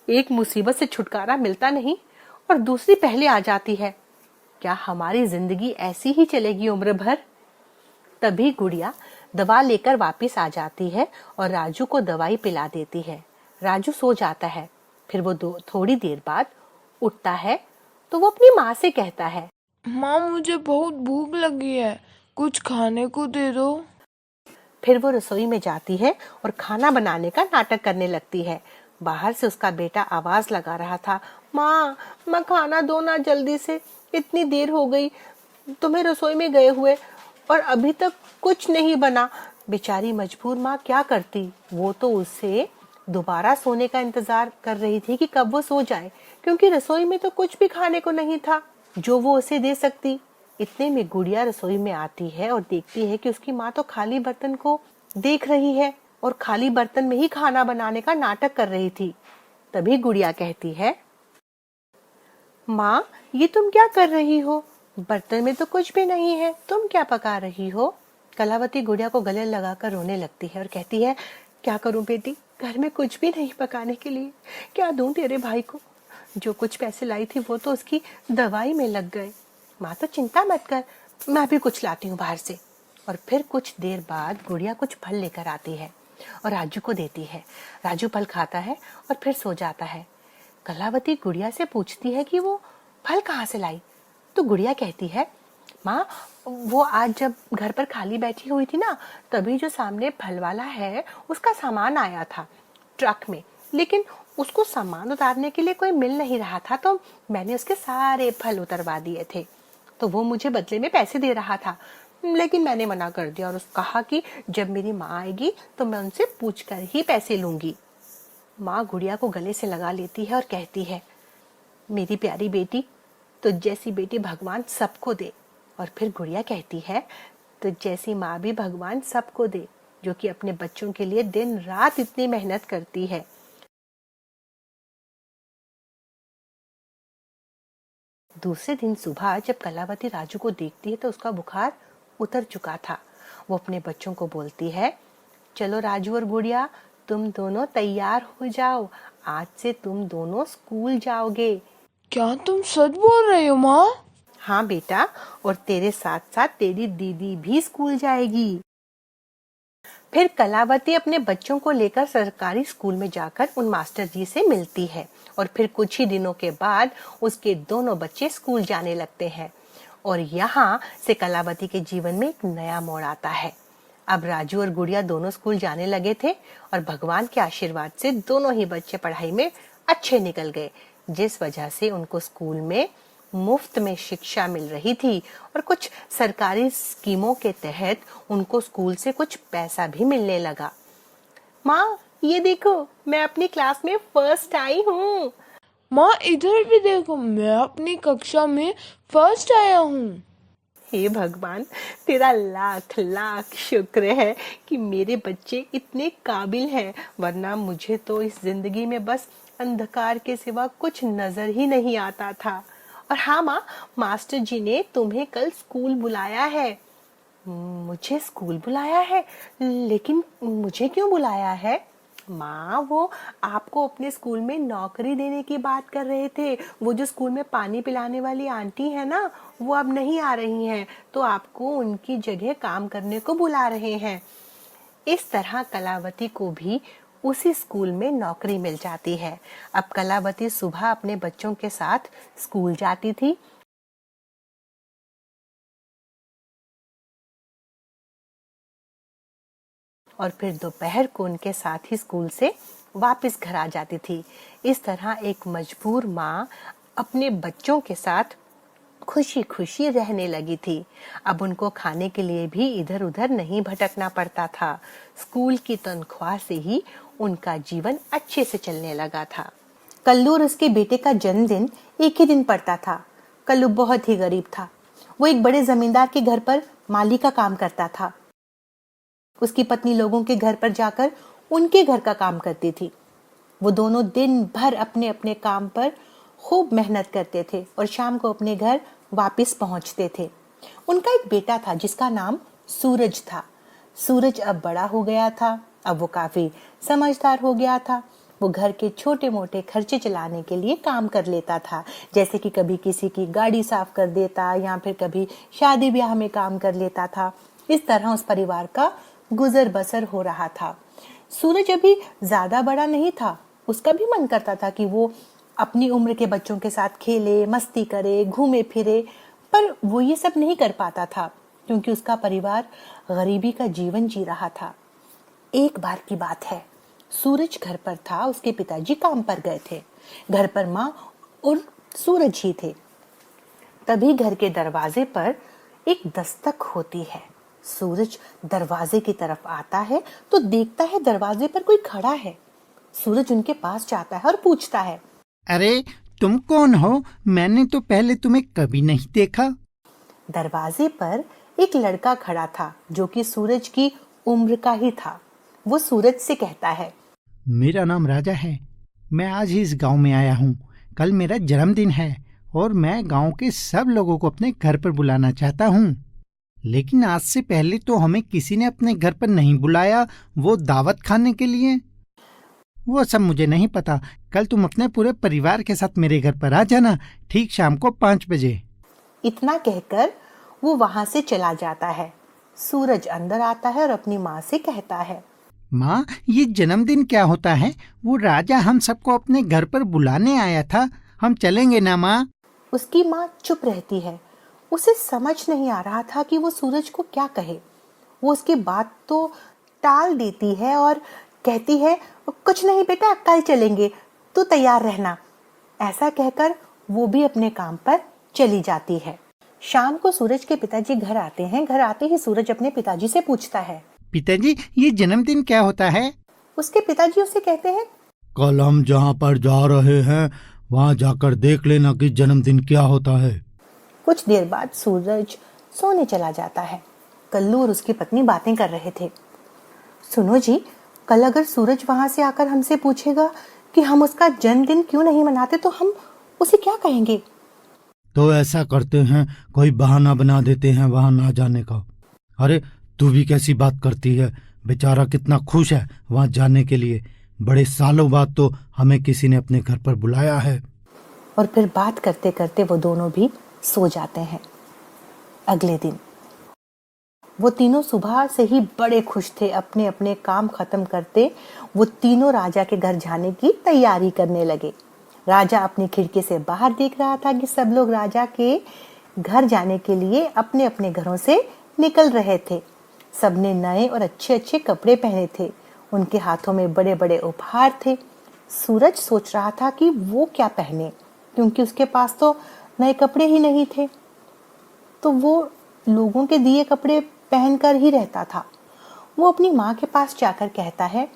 एक मुसीबत से छुटकारा मिलता नहीं और दूसरी पहले आ जाती है। क्या हमारी जिंदगी ऐसी ही चलेगी उम्र भर? तभी गुड़िया दवा लेकर वापस आ जाती है और राजू को दवाई पिला देती है। राजू सो जाता है। फिर वो थोड़ी देर बाद उठता है तो वो अपनी माँ से कहता है, माँ मुझे बहुत भूख लगी है, कुछ खाने को दे दो। फिर वो रसोई में जाती है और खाना बनाने का नाटक करने लगती है। बाहर से उसका बेटा आवाज लगा रहा था, माँ खाना दो ना जल्दी से, इतनी देर हो गई तुम्हें रसोई में गए हुए और अभी तक कुछ नहीं बना। बेचारी मजबूर माँ क्या करती, वो तो उससे दोबारा सोने का इंतजार कर रही थी कि कब वो सो जाए, क्योंकि रसोई में तो कुछ भी खाने को नहीं था जो वो उसे दे सकती। इतने में गुड़िया रसोई में आती है और देखती है कि उसकी माँ तो खाली बर्तन को देख रही है और खाली बर्तन में ही खाना बनाने का नाटक कर रही थी। तभी गुड़िया कहती है, माँ ये तुम क्या कर रही हो? बर्तन में तो कुछ भी नहीं है, तुम क्या पका रही हो? कलावती गुड़िया को गले लगाकर रोने लगती है और कहती है, क्या करूं बेटी, घर में कुछ भी नहीं पकाने के लिए, क्या दूं तेरे भाई को? जो कुछ पैसे लाई थी वो तो उसकी दवाई में लग गए। माँ तो चिंता मत कर, मैं भी कुछ लाती हूँ बाहर से। और फिर कुछ देर बाद गुड़िया कुछ फल लेकर आती है और राजू को देती है। राजू फल खाता है और फिर सो जाता है। कलावती गुड़िया से पूछती है कि वो फल कहाँ से लाई। तो गुड़िया कहती है, माँ वो आज जब घर पर खाली बैठी हुई थी ना, तभी जो सामने फल वाला है उसका सामान आया था ट्रक में, लेकिन उसको सामान उतारने के लिए कोई मिल नहीं रहा था, तो मैंने उसके सारे फल उतरवा दिए थे। तो वो मुझे बदले में पैसे दे रहा था, लेकिन मैंने मना कर दिया और कहा कि जब मेरी माँ आएगी तो मैं उनसे पूछकर ही पैसे लूंगी। माँ गुड़िया को गले से लगा लेती है और कहती है, मेरी प्यारी बेटी, तुझ जैसी बेटी भगवान सबको दे। और फिर गुड़िया कहती है, तुझ जैसी माँ भी भगवान सबको दे, जो कि अपने बच्चों के लिए दिन रात इतनी मेहनत करती है। दूसरे दिन सुबह जब कलावती राजू को देखती है तो उसका बुखार उतर चुका था। वो अपने बच्चों को बोलती है, चलो राजू और गुड़िया, तुम दोनों तैयार हो जाओ, आज से तुम दोनों स्कूल जाओगे। क्या तुम सच बोल रहे हो माँ? हाँ बेटा, और तेरे साथ साथ तेरी दीदी भी स्कूल जाएगी। फिर कलावती अपने बच्चों को लेकर सरकारी स्कूल में जाकर उन मास्टर जी से मिलती है और फिर कुछ ही दिनों के बाद उसके दोनों बच्चे स्कूल जाने लगते हैं। और यहाँ से कलावती के जीवन में एक नया मोड़ आता है। अब राजू और गुड़िया दोनों स्कूल जाने लगे थे और भगवान के आशीर्वाद से दोनों ही बच्चे पढ़ाई में अच्छे निकल गए, जिस वजह से उनको स्कूल में मुफ्त में शिक्षा मिल रही थी और कुछ सरकारी स्कीमों के तहत उनको स्कूल से कुछ पैसा भी मिलने लगा। माँ ये देखो, मैं अपनी क्लास में फर्स्ट आई हूँ। माँ इधर भी देखो, मैं अपनी कक्षा में फर्स्ट आया हूँ। हे भगवान, तेरा लाख लाख शुक्र है कि मेरे बच्चे इतने काबिल हैं, वरना मुझे तो इस जिंदगी में बस अंधकार के सिवा कुछ नजर ही नहीं आता था। और हाँ माँ, मास्टर जी ने तुम्हें कल स्कूल बुलाया है। मुझे स्कूल बुलाया है? लेकिन मुझे क्यों बुलाया है? माँ वो आपको अपने स्कूल में नौकरी देने की बात कर रहे थे। वो जो स्कूल में पानी पिलाने वाली आंटी है ना, वो अब नहीं आ रही हैं, तो आपको उनकी जगह काम करने को बुला रहे हैं। इस तरह कलावती को भी उसी स्कूल में नौकरी मिल जाती है। अब कलावती सुबह अपने बच्चों के साथ स्कूल जाती थी और फिर दोपहर को उनके साथ ही स्कूल से वापस घर आ जाती थी। इस तरह एक मजबूर माँ अपने बच्चों के साथ खुशी खुशी रहने लगी थी। अब उनको खाने के लिए भी इधर उधर नहीं भटकना पड़ता था। स्कूल की तनख्वाह से ही उनका जीवन अच्छे से चलने लगा था। कल्लू और उसके बेटे का जन्मदिन एक ही दिन पड़ता था। कल्लू बहुत ही गरीब था। वो एक बड़े जमींदार के घर पर माली का काम करता था। उसकी पत्नी लोगों के घर पर जाकर उनके घर का काम करती थी। वो दोनों दिन भर अपने अपने काम पर खूब मेहनत करते थे और शाम को अपने घर वापस पहुंचते थे। उनका एक बेटा था जिसका नाम सूरज था। सूरज अब बड़ा हो गया था। अब वो काफी समझदार हो गया था। वो घर के छोटे मोटे खर्चे चलाने के लिए काम कर लेता था, जैसे कि कभी किसी की गाड़ी साफ कर देता या फिर कभी शादी ब्याह में काम कर लेता था। इस तरह उस परिवार का गुजर बसर हो रहा था। सूरज अभी ज्यादा बड़ा नहीं था। उसका भी मन करता था कि वो अपनी उम्र के बच्चों के साथ खेले, मस्ती करे, घूमे फिरे, पर वो ये सब नहीं कर पाता था क्योंकि उसका परिवार गरीबी का जीवन जी रहा था। एक बार की बात है, सूरज घर पर था। उसके पिताजी काम पर गए थे। घर पर माँ और सूरज ही थे। तभी घर के दरवाजे पर एक दस्तक होती है। सूरज दरवाजे की तरफ आता है तो देखता है दरवाजे पर कोई खड़ा है। सूरज उनके पास जाता है और पूछता है, अरे तुम कौन हो? मैंने तो पहले तुम्हें कभी नहीं देखा। दरवाजे पर एक लड़का खड़ा था जो कि सूरज की उम्र का ही था। वो सूरज से कहता है, मेरा नाम राजा है। मैं आज ही इस गांव में आया हूँ। कल मेरा जन्मदिन है और मैं गांव के सब लोगों को अपने घर पर बुलाना चाहता हूँ, लेकिन आज से पहले तो हमें किसी ने अपने घर पर नहीं बुलाया, वो दावत खाने के लिए। वो सब मुझे नहीं पता। कल तुम अपने पूरे परिवार के साथ मेरे घर पर आ जाना, ठीक शाम को 5 बजे। इतना कहकर वो वहां से चला जाता है। सूरज अंदर आता है और अपनी माँ से कहता है, माँ, ये जन्मदिन क्या होता है? वो राजा हम सबको अपने घर पर बुलाने आया था, हम चलेंगे ना माँ? उसकी माँ चुप रहती है। उसे समझ नहीं आ रहा था कि वो सूरज को क्या कहे। वो उसकी बात तो टाल देती है और कहती है, कुछ नहीं बेटा, कल चलेंगे, तू तैयार रहना। ऐसा कहकर वो भी अपने काम पर चली जाती है। शाम को सूरज के पिताजी घर आते हैं। घर आते ही सूरज अपने पिताजी से पूछता है, पिताजी, ये जन्मदिन क्या होता है? उसके पिताजी उसे कहते हैं, कल हम जहाँ पर जा रहे हैं वहाँ जाकर देख लेना कि जन्मदिन क्या होता है। कुछ देर बाद सूरज सोने चला जाता है। कल्लू और उसकी पत्नी बातें कर रहे थे। सुनो जी, कल अगर सूरज वहां से आकर हमसे पूछेगा कि हम उसका जन्मदिन क्यों नहीं मनाते तो हम उसे क्या कहेंगे? तो ऐसा करते हैं, कोई बहाना बना देते हैं वहाँ ना जाने का। अरे तू भी कैसी बात करती है, बेचारा कितना खुश है वहाँ जाने के लिए। बड़े सालों बाद तो हमें किसी ने अपने घर पर बुलाया है। और फिर बात करते करते वो दोनों भी सो जाते हैं। अगले दिन वो तीनों सुबह से ही बड़े खुश थे। अपने अपने काम खत्म करते वो तीनों राजा के घर जाने की तैयारी करने लगे। राजा अपनी खिड़की से बाहर देख रहा था कि सब लोग राजा के घर जाने के लिए अपने अपने घरों से निकल रहे थे। सबने नए और अच्छे अच्छे कपड़े पहने थे। उनके हाथों में बड़े बड़े उपहार थे। सूरज सोच रहा था कि वो क्या पहने, क्योंकि उसके पास तो नए कपड़े ही नहीं थे। तो वो लोगों के दिए कपड़े पहनकर ही रहता था। वो अपनी माँ के पास जाकर कहता है,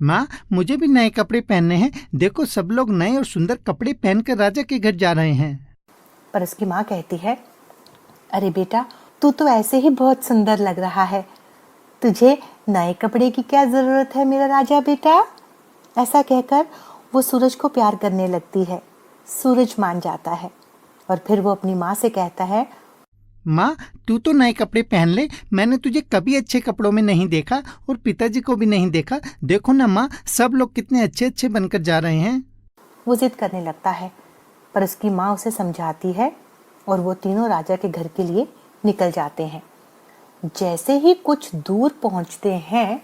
माँ, मुझे भी नए कपड़े पहनने हैं। देखो, सब लोग नए और सुंदर कपड़े पहनकर राजा के घर जा रहे हैं। पर उसकी माँ कहती है, अरे बेटा, तू तो ऐसे ही बहुत सुंदर लग रहा है, तुझे नए कपड़े की क्या जरूरत है मेरा राजा बेटा। ऐसा कहकर वो सूरज को प्यार करने लगती है। सूरज मान जाता है और फिर वो अपनी माँ से कहता है, माँ, तू तो नए कपड़े पहन ले। मैंने तुझे कभी अच्छे कपड़ों में नहीं देखा और पिताजी को भी नहीं देखा। देखो ना माँ, सब लोग कितने अच्छे अच्छे बनकर जा रहे हैं। वो जिद करने लगता है, पर उसकी माँ उसे समझाती है और वो तीनों राजा के घर के लिए निकल जाते हैं। जैसे ही कुछ दूर पहुंचते हैं,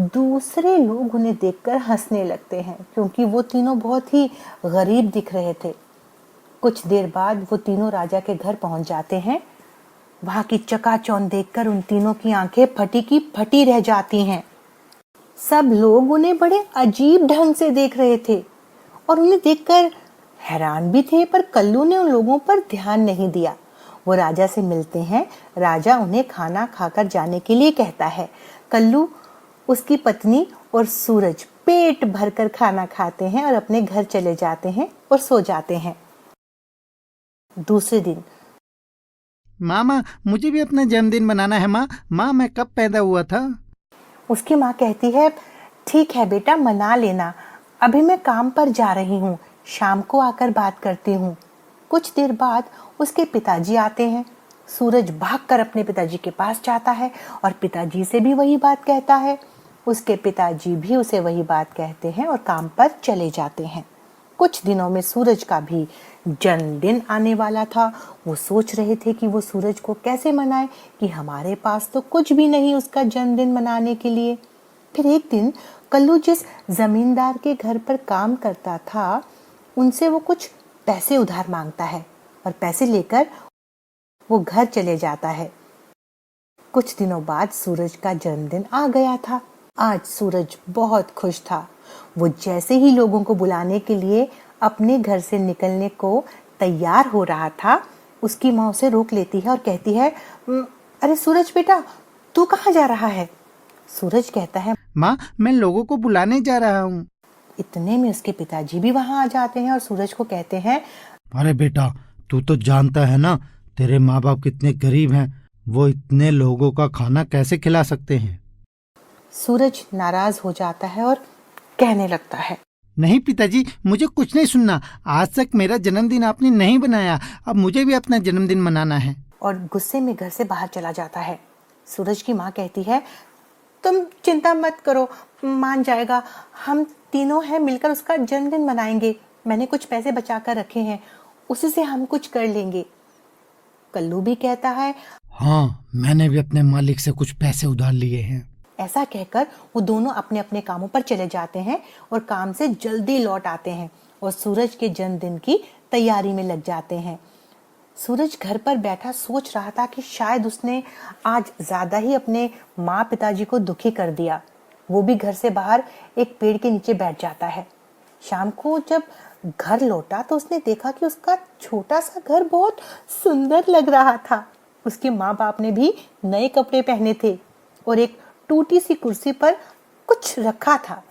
दूसरे लोग उन्हें देखकर हंसने लगते हैं, क्योंकि वो तीनों बहुत ही गरीब दिख रहे थे। कुछ देर बाद वो तीनों राजा के घर पहुंच जाते हैं। वहां की चकाचौंध देखकर उन तीनों की आंखें फटी की फटी रह जाती हैं। सब लोग उन्हें बड़े अजीब ढंग से देख रहे थे और उन्हें देखकर हैरान भी थे, पर कल्लू ने उन लोगों पर ध्यान नहीं दिया। वो राजा से मिलते हैं। राजा उन्हें खाना खाकर जाने के लिए कहता है। कल्लू, उसकी पत्नी और सूरज पेट भरकर खाना खाते हैं और अपने घर चले जाते हैं और सो जाते हैं। दूसरे दिन, माँ, मुझे भी अपना जन्मदिन मनाना है। माँ, मैं कब पैदा हुआ था? उसकी माँ कहती है, ठीक है बेटा, मना लेना, अभी मैं काम पर जा रही हूँ, शाम को आकर बात करती हूँ। कुछ देर बाद उसके पिताजी आते हैं। सूरज भागकर अपने पिताजी के पास जाता है और पिताजी से भी वही बात कहता है। उसके पिताजी भी उसे वही बात कहते हैं और काम पर चले जाते हैं। कुछ दिनों में सूरज का भी जन्मदिन आने वाला था। वो सोच रहे थे कि वो सूरज को कैसे मनाए, कि हमारे पास तो कुछ भी नहीं उसका जन्मदिन मनाने के लिए। फिर एक दिन कल्लू जिस जमींदार के घर पर काम करता था, उनसे वो कुछ पैसे उधार मांगता है और पैसे लेकर वो घर चले जाता है। कुछ दिनों बाद सूरज का जन्मदिन आ गया था। आज सूरज बहुत खुश था। वो जैसे ही लोगों को बुलाने के लिए अपने घर से निकलने को तैयार हो रहा था, उसकी माँ उसे रोक लेती है और कहती है, अरे सूरज बेटा, तू कहाँ जा रहा है? सूरज कहता है, माँ, मैं लोगों को बुलाने जा रहा हूँ। इतने में उसके पिताजी भी वहां आ जाते हैं और सूरज को कहते हैं, अरे बेटा, तू तो जानता है ना तेरे माँ बाप कितने गरीब हैं, वो इतने लोगों का खाना कैसे खिला सकते हैं। सूरज नाराज हो जाता है और कहने लगता है, नहीं पिताजी, मुझे कुछ नहीं सुनना। आज तक मेरा जन्मदिन आपने नहीं बनाया, अब मुझे भी अपना जन्मदिन मनाना है। और गुस्से में घर से बाहर चला जाता है। सूरज की माँ कहती है, तुम चिंता मत करो, मान जाएगा, हम तीनों हैं मिलकर उसका जन्मदिन मनाएंगे। मैंने कुछ पैसे बचा कर रखे हैं, उसी से हम कुछ कर लेंगे। कल्लू भी कहता है हाँ, मैंने भी अपने मालिक से कुछ पैसे उधार लिए हैं। ऐसा कहकर वो दोनों अपने अपने कामों पर चले जाते हैं और काम से जल्दी लौट आते हैं और सूरज के जन्मदिन की तैयारी में लग जाते हैं। सूरज घर पर बैठा सोच रहा था कि शायद उसने आज ज्यादा ही अपने माँ पिताजी को दुखी कर दिया। वो भी घर से बाहर एक पेड़ के नीचे बैठ जाता है। शाम को जब घर लौटा तो उसने देखा कि उसका छोटा सा घर बहुत सुंदर लग रहा था। उसके माँ बाप ने भी नए कपड़े पहने थे और एक टूटी सी कुर्सी पर कुछ रखा था।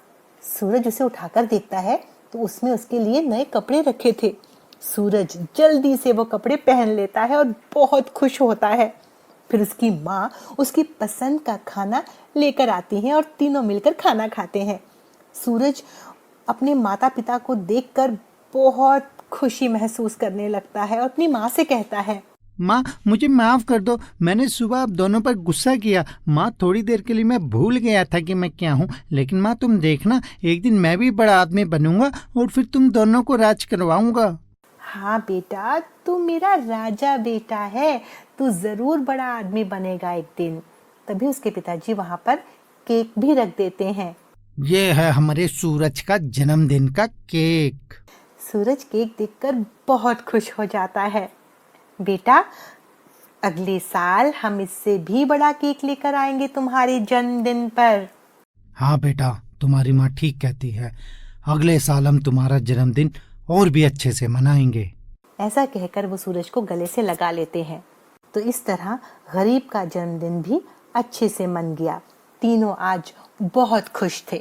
सूरज उसे उठाकर देखता है तो उसमें उसके लिए नए कपड़े रखे थे। सूरज जल्दी से वो कपड़े पहन लेता है और बहुत खुश होता है। फिर उसकी माँ उसकी पसंद का खाना लेकर आती हैं और तीनों मिलकर खाना खाते हैं। सूरज अपने माता पिता को देखकर बहुत खुशी महसूस करने लगता है और अपनी माँ से कहता है, माँ, मुझे माफ कर दो, मैंने सुबह आप दोनों पर गुस्सा किया। माँ, थोड़ी देर के लिए मैं भूल गया था कि मैं क्या हूँ, लेकिन माँ तुम देखना, एक दिन मैं भी बड़ा आदमी बनूंगा और फिर तुम दोनों को राज करवाऊंगा। हाँ बेटा, तू मेरा राजा बेटा है, तू जरूर बड़ा आदमी बनेगा एक दिन। तभी उसके पिताजी वहाँ पर केक भी रख देते हैं। ये है हमारे सूरज का जन्मदिन का केक। सूरज केक देखकर बहुत खुश हो जाता है। बेटा, अगले साल हम इससे भी बड़ा केक लेकर आएंगे तुम्हारे जन्मदिन पर। हाँ बेटा, तुम्हारी माँ ठीक कहती है, अगले साल हम तुम्हारा जन्मदिन और भी अच्छे से मनाएंगे। ऐसा कहकर वो सूरज को गले से लगा लेते हैं। तो इस तरह गरीब का जन्मदिन भी अच्छे से मन गया। तीनों आज बहुत खुश थे।